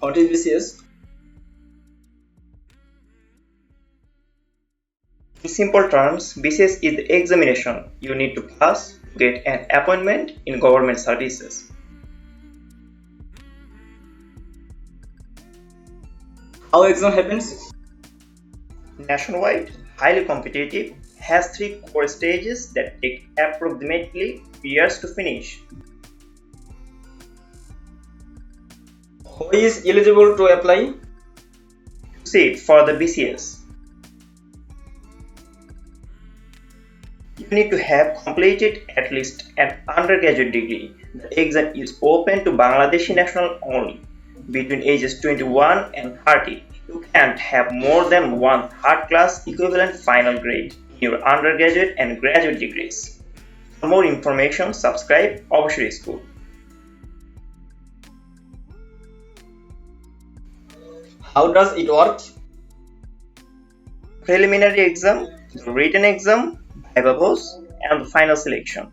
What is BCS? In simple terms, BCS is the examination you need to pass to get an appointment in government services. How exam happens? Nationwide, highly competitive, has 3 core stages that take approximately years to finish. Who is eligible to apply? Sit for the BCS. You need to have completed at least an undergraduate degree. The exam is open to Bangladeshi national only. Between ages 21 and 30, you can't have more than one third-class equivalent final grade in your undergraduate and graduate degrees. For more information, subscribe Oboshor School. How does it work? Preliminary exam, the written exam, viva, and the final selection.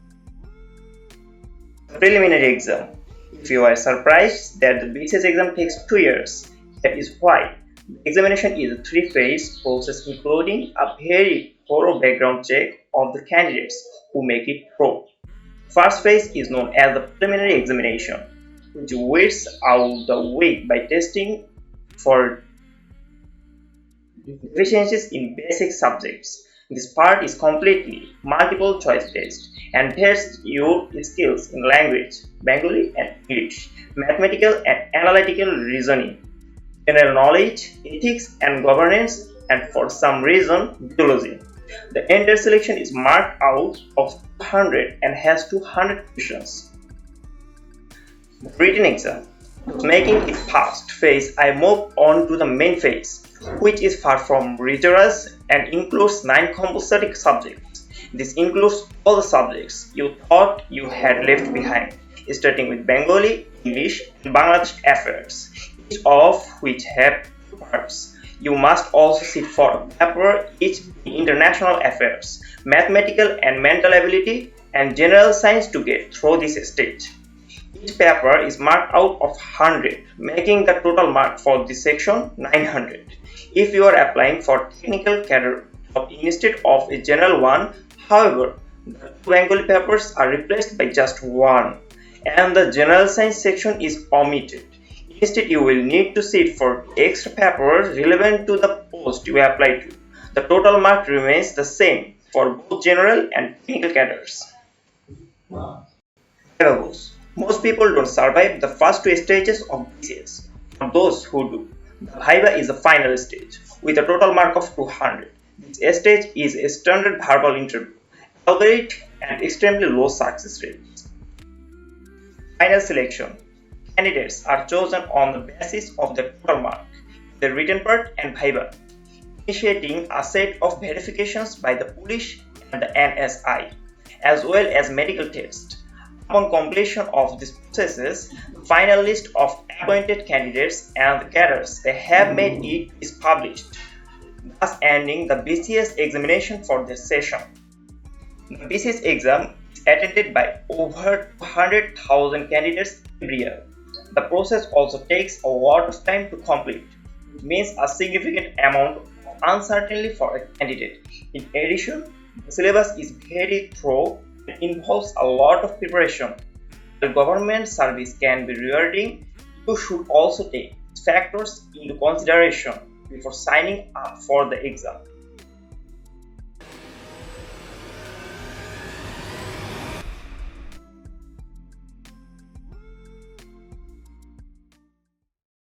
Preliminary exam. If you are surprised that the BCS exam takes 2 years, that is why. The examination is a 3-phase process including a very thorough background check of the candidates who make it through. First phase is known as the preliminary examination, which weeds out the weak by testing for deficiencies in basic subjects. This part is completely multiple choice based and tests your skills in language, Bengali and English, mathematical and analytical reasoning, general knowledge, ethics and governance, and for some reason, biology. The entire selection is marked out of 200 and has 200 questions. The written exam. Making it past phase, I move on to the main phase, which is far from rigorous and includes 9 compulsory subjects. This includes all the subjects you thought you had left behind, starting with Bengali, English, and Bangladesh affairs, each of which have 2 parts. You must also sit for a paper each in international affairs, mathematical and mental ability, and general science to get through this stage. Each paper is marked out of 100, making the total mark for this section 900. If you are applying for technical cadre instead of a general one, however, the 2 Bengali papers are replaced by just 1, and the general science section is omitted. Instead, you will need to sit for extra papers relevant to the post you apply to. The total mark remains the same for both general and technical cadres. Most people don't survive the first 2 stages of BCS. For those who do, the viva is the final stage with a total mark of 200. This stage is a standard verbal interview, algorithm, and extremely low success rate. Final selection. Candidates are chosen on the basis of the total mark, the written part and viva, initiating a set of verifications by the police and the NSI, as well as medical tests. Upon completion of these processes, the final list of appointed candidates and the cadres they have made it is published, thus ending the BCS examination for this session. The BCS exam is attended by over 200,000 candidates every year. The process also takes a lot of time to complete, which means a significant amount of uncertainty for a candidate. In addition, the syllabus is very thorough and involves a lot of preparation. The government service can be rewarding. You should also take these factors into consideration before signing up for the exam.